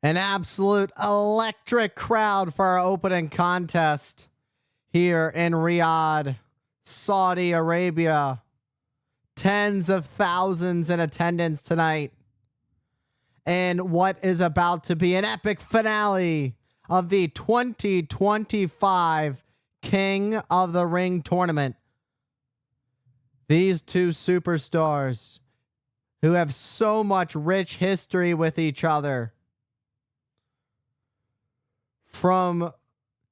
An absolute electric crowd for our opening contest here in Riyadh, Saudi Arabia. Tens of thousands in attendance tonight. And what is about to be an epic finale of the 2025 King of the Ring tournament. These two superstars who have so much rich history with each other. From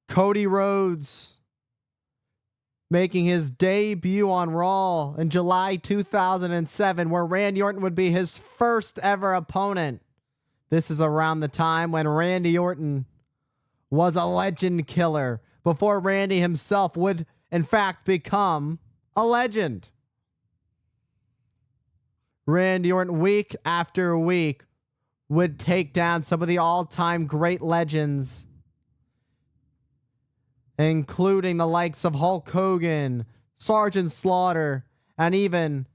Cody Rhodes making his debut on Raw in July 2007, where Randy Orton would be his first ever opponent. This is around the time when Randy Orton was a legend killer, before Randy himself would, in fact, become a legend. Randy Orton, week after week, would take down some of the all-time great legends, including the likes of Hulk Hogan, Sergeant Slaughter, and even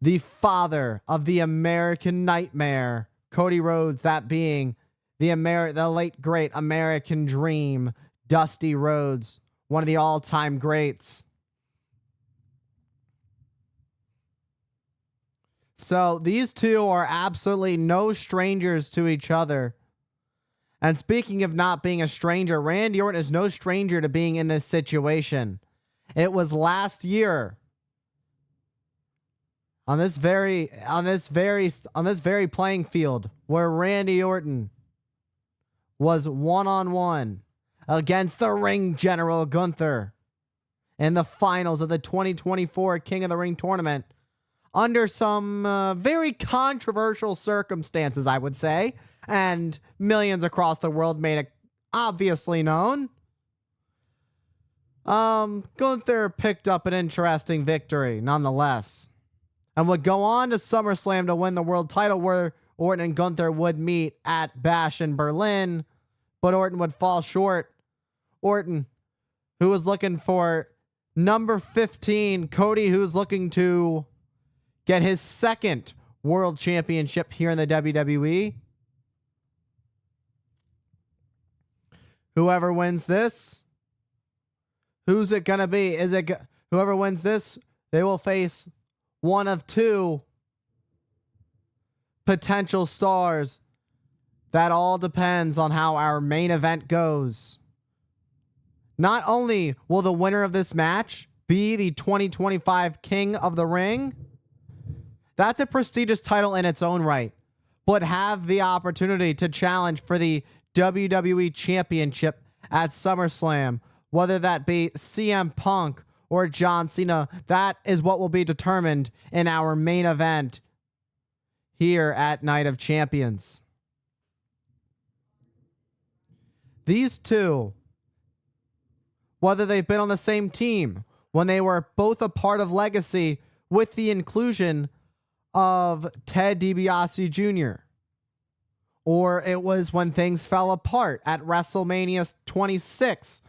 the father of the American Nightmare, Cody Rhodes, that being the late great American Dream, Dusty Rhodes, one of the all-time greats. So these two are absolutely no strangers to each other. And speaking of not being a stranger, Randy Orton is no stranger to being in this situation. It was last year on this very playing field where Randy Orton was one-on-one against the Ring General Gunther in the finals of the 2024 King of the Ring tournament under some very controversial circumstances, I would say. And millions across the world made it obviously known. Gunther picked up an interesting victory nonetheless, and would go on to SummerSlam to win the world title, where Orton and Gunther would meet at Bash in Berlin, but Orton would fall short. Orton, who was looking for number 15, Cody, who was looking to get his second world championship here in the WWE. Whoever wins this, who's it going to be? Is it whoever wins this, they will face one of two potential stars. That all depends on how our main event goes. Not only will the winner of this match be the 2025 King of the Ring, that's a prestigious title in its own right, but have the opportunity to challenge for the WWE Championship at SummerSlam, whether that be CM Punk or John Cena. That is what will be determined in our main event here at Night of Champions. These two, whether they've been on the same team, when they were both a part of Legacy with the inclusion of Ted DiBiase Jr., or it was when things fell apart at WrestleMania 26,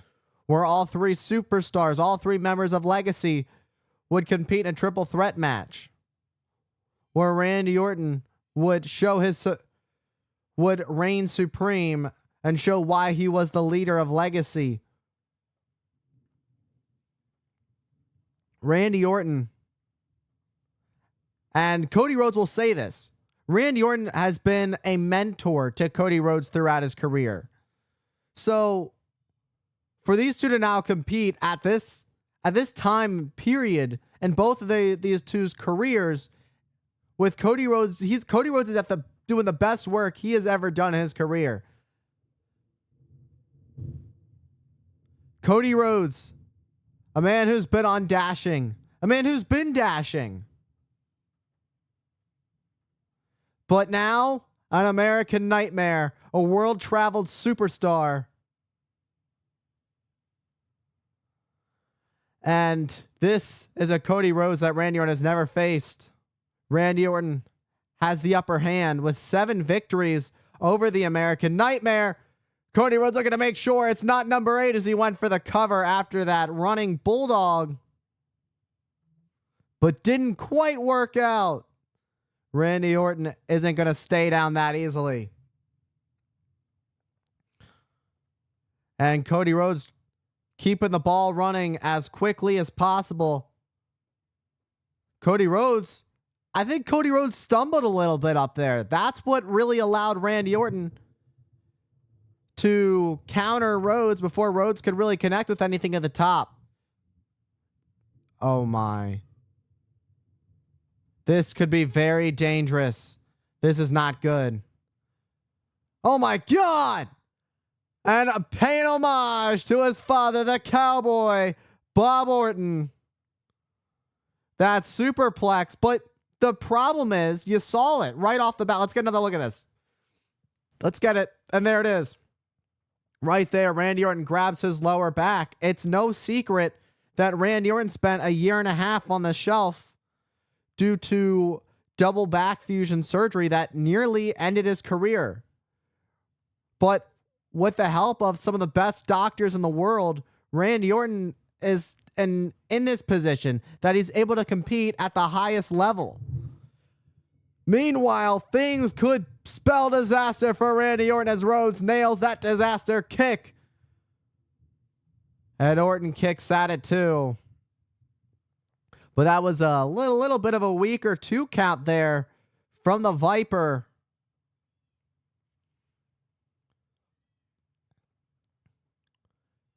where all three superstars, all three members of Legacy, would compete in a triple threat match, where Randy Orton would would reign supreme and show why he was the leader of Legacy. Randy Orton, and Cody Rhodes will say this, Randy Orton has been a mentor to Cody Rhodes throughout his career. So for these two to now compete at this time period in both of these two's careers, with Cody Rhodes, Cody Rhodes is doing the best work he has ever done in his career. Cody Rhodes, a man who's been dashing. But now, an American Nightmare, a world-traveled superstar. And this is a Cody Rhodes that Randy Orton has never faced. Randy Orton has the upper hand with 7 victories over the American Nightmare. Cody Rhodes looking to make sure it's not number 8 as he went for the cover after that running bulldog, but didn't quite work out. Randy Orton isn't going to stay down that easily. And Cody Rhodes keeping the ball running as quickly as possible. Cody Rhodes, I think Cody Rhodes stumbled a little bit up there. That's what really allowed Randy Orton to counter Rhodes before Rhodes could really connect with anything at the top. Oh my. This could be very dangerous. This is not good. Oh my God. And paying homage to his father, the Cowboy, Bob Orton. That's superplex. But the problem is, you saw it right off the bat. Let's get another look at this. Let's get it. And there it is. Right there, Randy Orton grabs his lower back. It's no secret that Randy Orton spent a year and a half on the shelf due to double back fusion surgery that nearly ended his career. But with the help of some of the best doctors in the world, Randy Orton is in this position that he's able to compete at the highest level. Meanwhile, things could spell disaster for Randy Orton as Rhodes nails that disaster kick. And Orton kicks at it too. But that was a little bit of a weaker 2 count there from the Viper.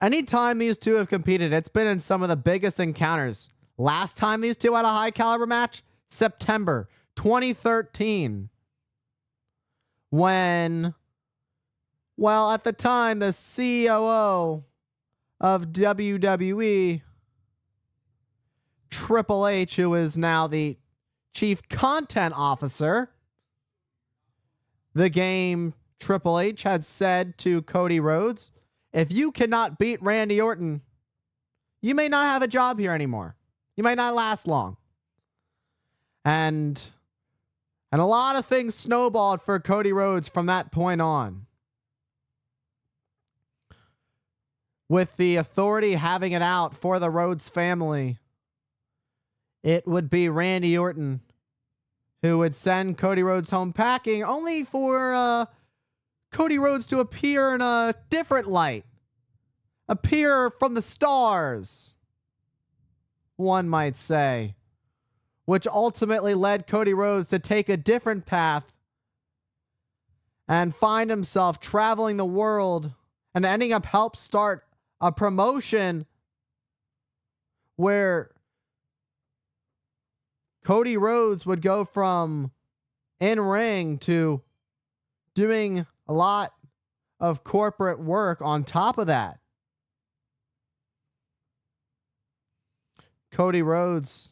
Anytime these two have competed, it's been in some of the biggest encounters. Last time these two had a high caliber match, September 2013. When, well, at the time, the COO of WWE, Triple H, who is now the Chief Content Officer, the game Triple H had said to Cody Rhodes, if you cannot beat Randy Orton, you may not have a job here anymore. You might not last long. And a lot of things snowballed for Cody Rhodes from that point on. With the Authority having it out for the Rhodes family, it would be Randy Orton who would send Cody Rhodes home packing, only for Cody Rhodes to appear in a different light. Appear from the stars, one might say. Which ultimately led Cody Rhodes to take a different path and find himself traveling the world and ending up help start a promotion where Cody Rhodes would go from in-ring to doing a lot of corporate work on top of that. Cody Rhodes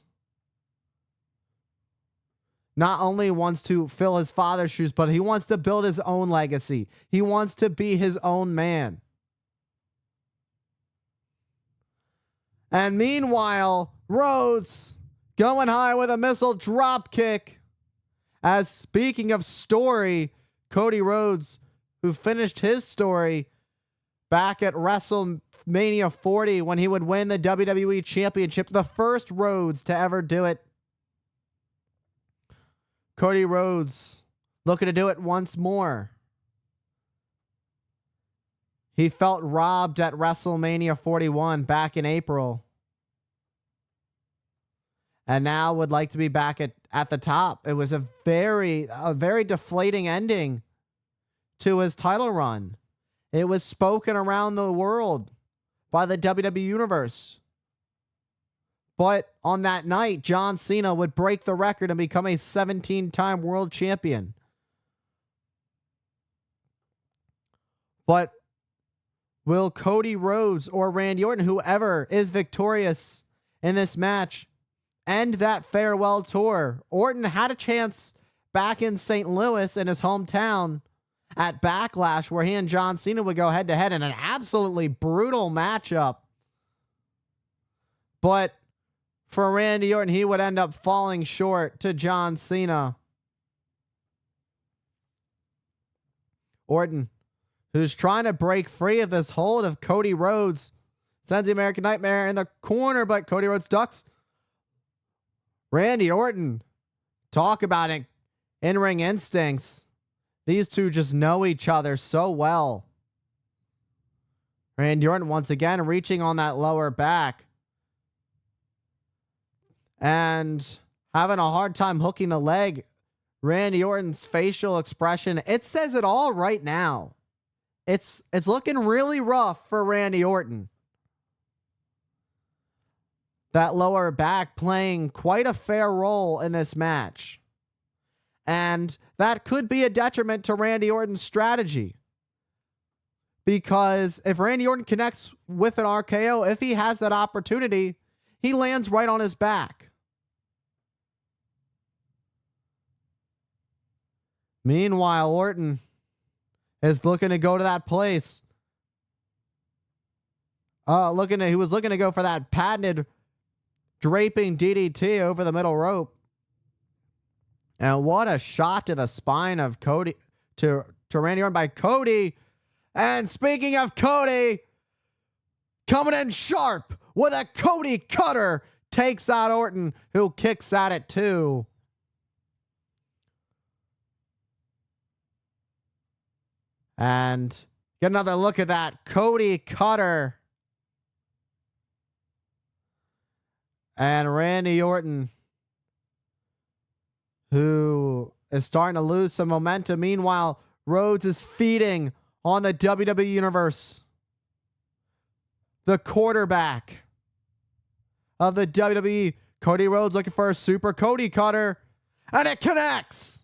not only wants to fill his father's shoes, but he wants to build his own legacy. He wants to be his own man. And meanwhile, Rhodes going high with a missile drop kick. As speaking of story, Cody Rhodes, who finished his story back at WrestleMania 40 when he would win the WWE Championship, the first Rhodes to ever do it. Cody Rhodes looking to do it once more. He felt robbed at WrestleMania 41 back in April. And now would like to be back at the top. It was a very deflating ending to his title run. It was spoken around the world by the WWE Universe. But on that night, John Cena would break the record and become a 17-time world champion. But will Cody Rhodes or Randy Orton, whoever is victorious in this match, end that farewell tour? Orton had a chance back in St. Louis in his hometown at Backlash, where he and John Cena would go head-to-head in an absolutely brutal matchup. But for Randy Orton, he would end up falling short to John Cena. Orton, who's trying to break free of this hold of Cody Rhodes, sends the American Nightmare in the corner, but Cody Rhodes ducks. Randy Orton, talk about it, in-ring instincts. These two just know each other so well. Randy Orton once again reaching on that lower back and having a hard time hooking the leg. Randy Orton's facial expression, it says it all right now. It's looking really rough for Randy Orton. That lower back playing quite a fair role in this match. And that could be a detriment to Randy Orton's strategy. Because if Randy Orton connects with an RKO, if he has that opportunity, he lands right on his back. Meanwhile, Orton is looking to go to that place. He was looking to go for that patented draping DDT over the middle rope. And what a shot to the spine of Cody, to Randy Orton by Cody. And speaking of Cody, coming in sharp with a Cody cutter, takes out Orton, who kicks at it too. And get another look at that Cody cutter. And Randy Orton, who is starting to lose some momentum. Meanwhile, Rhodes is feeding on the WWE Universe. The quarterback of the WWE, Cody Rhodes, looking for a super Cody cutter. And it connects.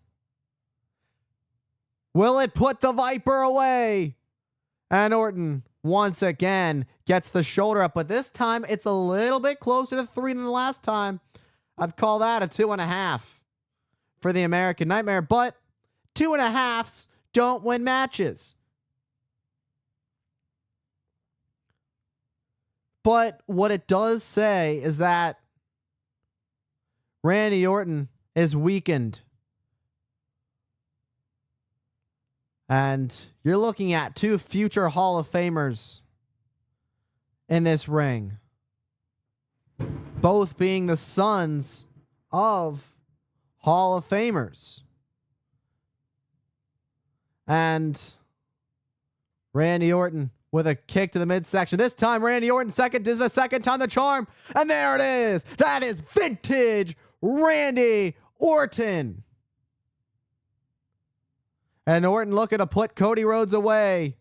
Will it put the Viper away? And Orton once again gets the shoulder up, but this time it's a little bit closer to 3 than the last time. I'd call that a 2.5 for the American Nightmare, but 2.5s don't win matches. But what it does say is that Randy Orton is weakened. And you're looking at 2 future Hall of Famers in this ring. Both being the sons of Hall of Famers. And Randy Orton with a kick to the midsection. This time, Randy Orton is the second time the charm. And there it is. That is vintage Randy Orton. And Orton looking to put Cody Rhodes away.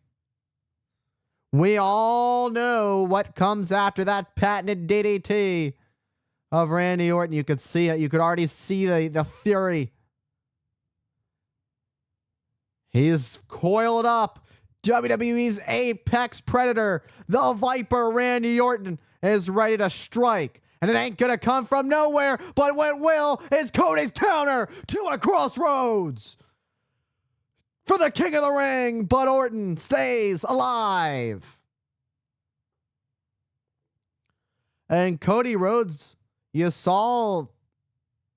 We all know what comes after that patented DDT of Randy Orton. You could see it. You could already see the fury. He's coiled up. WWE's apex predator, the Viper Randy Orton, is ready to strike. And it ain't going to come from nowhere, but what will is Cody's counter to a crossroads. For the king of the ring, but Orton stays alive. And Cody Rhodes, you saw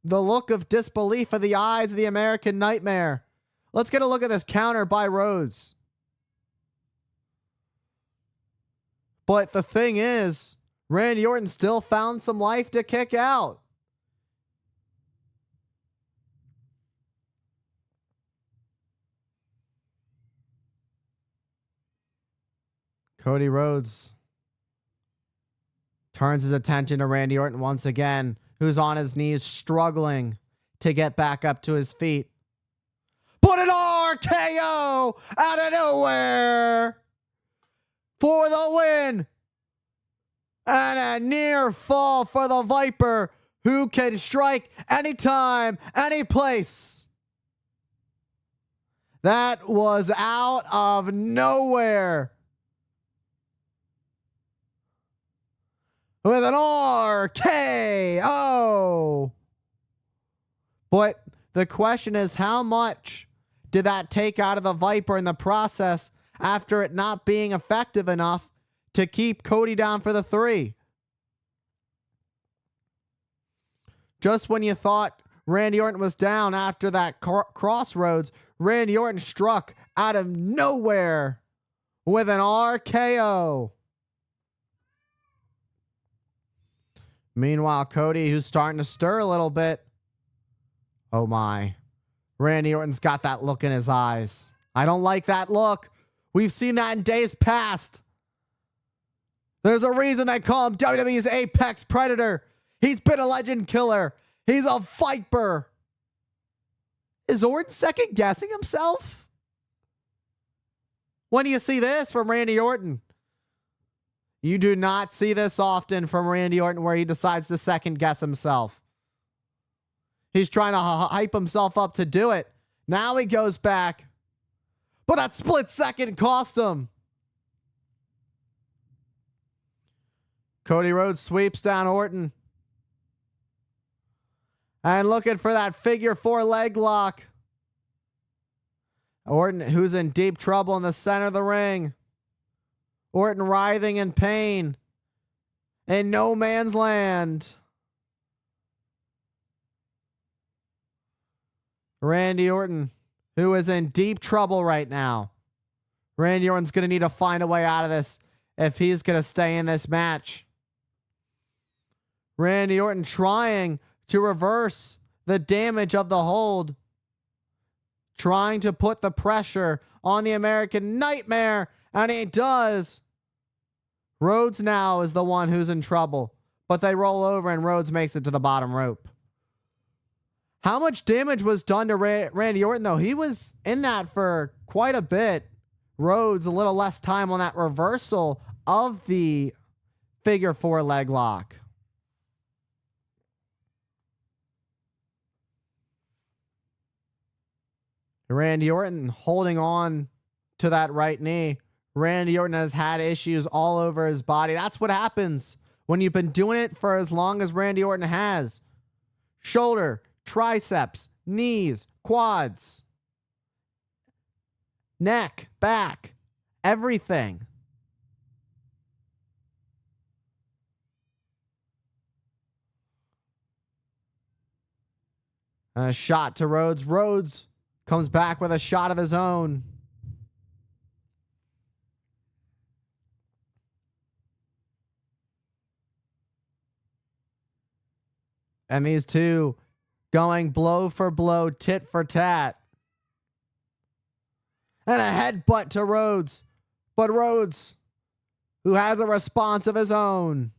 the look of disbelief in the eyes of the American Nightmare. Let's get a look at this counter by Rhodes. But the thing is, Randy Orton still found some life to kick out. Cody Rhodes turns his attention to Randy Orton once again, who's on his knees struggling to get back up to his feet. But an RKO out of nowhere for the win. And a near fall for the Viper, who can strike anytime, any place. That was out of nowhere. With an RKO. But the question is, how much did that take out of the Viper in the process after it not being effective enough to keep Cody down for the 3? Just when you thought Randy Orton was down after that crossroads, Randy Orton struck out of nowhere with an RKO. Meanwhile, Cody, who's starting to stir a little bit. Oh my. Randy Orton's got that look in his eyes. I don't like that look. We've seen that in days past. There's a reason they call him WWE's Apex Predator. He's been a legend killer. He's a viper. Is Orton second guessing himself? When do you see this from Randy Orton? You do not see this often from Randy Orton where he decides to second guess himself. He's trying to hype himself up to do it. Now he goes back. But that split second cost him. Cody Rhodes sweeps down Orton. And looking for that figure 4 leg lock. Orton, who's in deep trouble in the center of the ring. Orton writhing in pain. In no man's land. Randy Orton, who is in deep trouble right now. Randy Orton's going to need to find a way out of this if he's going to stay in this match. Randy Orton trying to reverse the damage of the hold. Trying to put the pressure on the American Nightmare, and he does. Rhodes now is the one who's in trouble, but they roll over and Rhodes makes it to the bottom rope. How much damage was done to Randy Orton, though? He was in that for quite a bit. Rhodes a little less time on that reversal of the figure 4 leg lock. Randy Orton holding on to that right knee. Randy Orton has had issues all over his body. That's what happens when you've been doing it for as long as Randy Orton has. Shoulder, triceps, knees, quads, neck, back, everything. And a shot to Rhodes. Rhodes comes back with a shot of his own. And these two going blow for blow, tit for tat. And a headbutt to Rhodes. But Rhodes, who has a response of his own.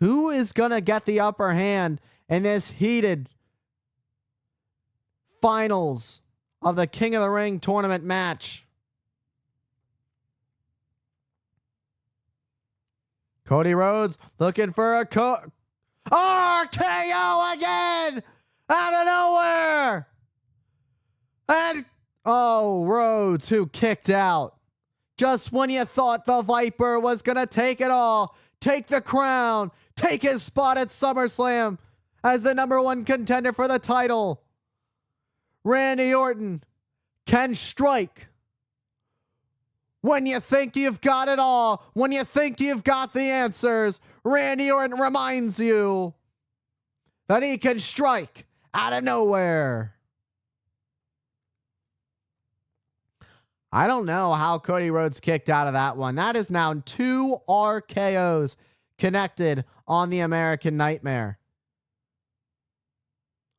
Who is going to get the upper hand in this heated finals of the King of the Ring tournament match? Cody Rhodes looking for a RKO again out of nowhere. And Rhodes, who kicked out just when you thought the Viper was going to take it all, take the crown, take his spot at SummerSlam as the #1 contender for the title. Randy Orton can strike when you think you've got it all, when you think you've got the answers. Randy Orton reminds you that he can strike out of nowhere. I don't know how Cody Rhodes kicked out of that one. That is now 2 RKOs connected on the American Nightmare.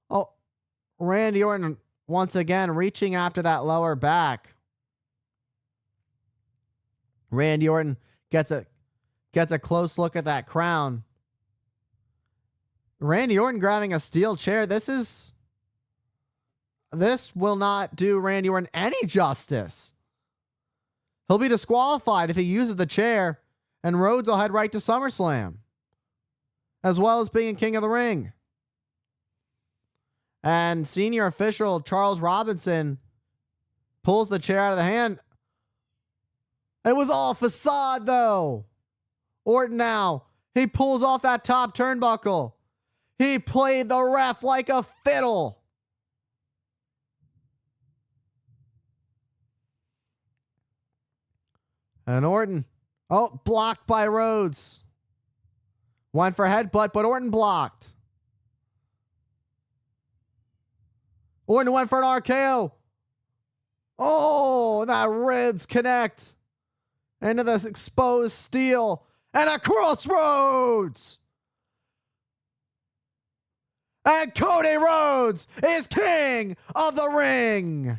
Oh, Randy Orton once again reaching after that lower back. Randy Orton gets a close look at that crown. Randy Orton grabbing a steel chair. This will not do Randy Orton any justice. He'll be disqualified if he uses the chair, and Rhodes will head right to SummerSlam, as well as being King of the Ring. And senior official Charles Robinson pulls the chair out of the hand. It was all facade, though. Orton now, he pulls off that top turnbuckle. He played the ref like a fiddle. And Orton, blocked by Rhodes. Went for headbutt, but Orton blocked. Orton went for an RKO. Oh, that ribs connect into the exposed steel. And a crossroads. And Cody Rhodes is king of the ring.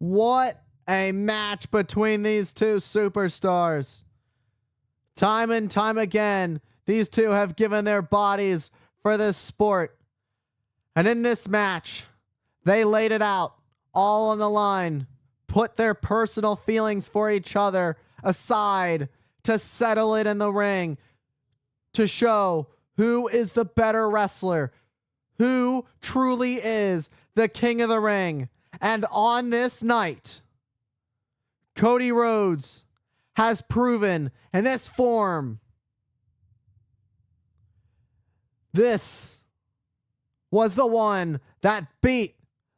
What a match between these two superstars. Time and time again, these two have given their bodies for this sport. And in this match, they laid it out all on the line, put their personal feelings for each other aside to settle it in the ring, to show who is the better wrestler, who truly is the king of the ring. And on this night, Cody Rhodes has proven in this form, this was the one that beat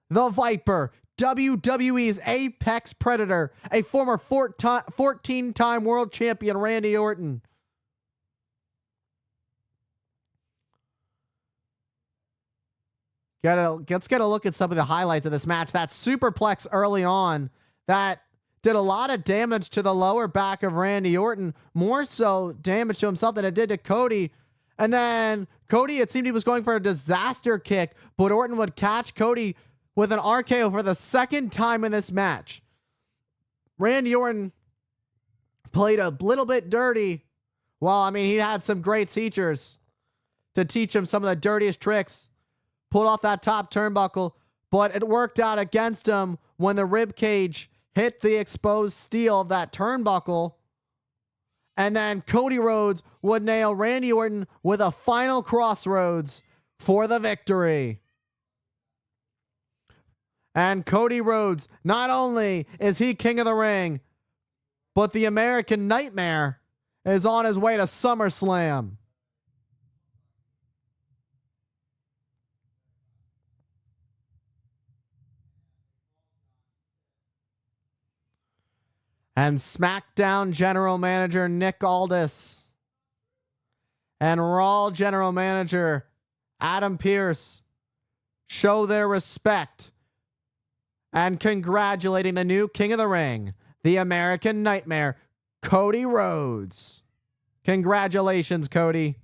the Viper, WWE's Apex Predator, a former 14-time world champion, Randy Orton. Let's get a look at some of the highlights of this match. That superplex early on that did a lot of damage to the lower back of Randy Orton, more so damage to himself than it did to Cody. And then Cody, it seemed he was going for a disaster kick, but Orton would catch Cody with an RKO for the second time in this match. Randy Orton played a little bit dirty. Well, I mean, he had some great teachers to teach him some of the dirtiest tricks. Pulled off that top turnbuckle, but it worked out against him when the rib cage hit the exposed steel of that turnbuckle. And then Cody Rhodes would nail Randy Orton with a final crossroads for the victory. And Cody Rhodes, not only is he king of the ring, but the American Nightmare is on his way to SummerSlam. And SmackDown General Manager Nick Aldis and Raw General Manager Adam Pearce show their respect and congratulating the new King of the Ring, the American Nightmare, Cody Rhodes. Congratulations, Cody.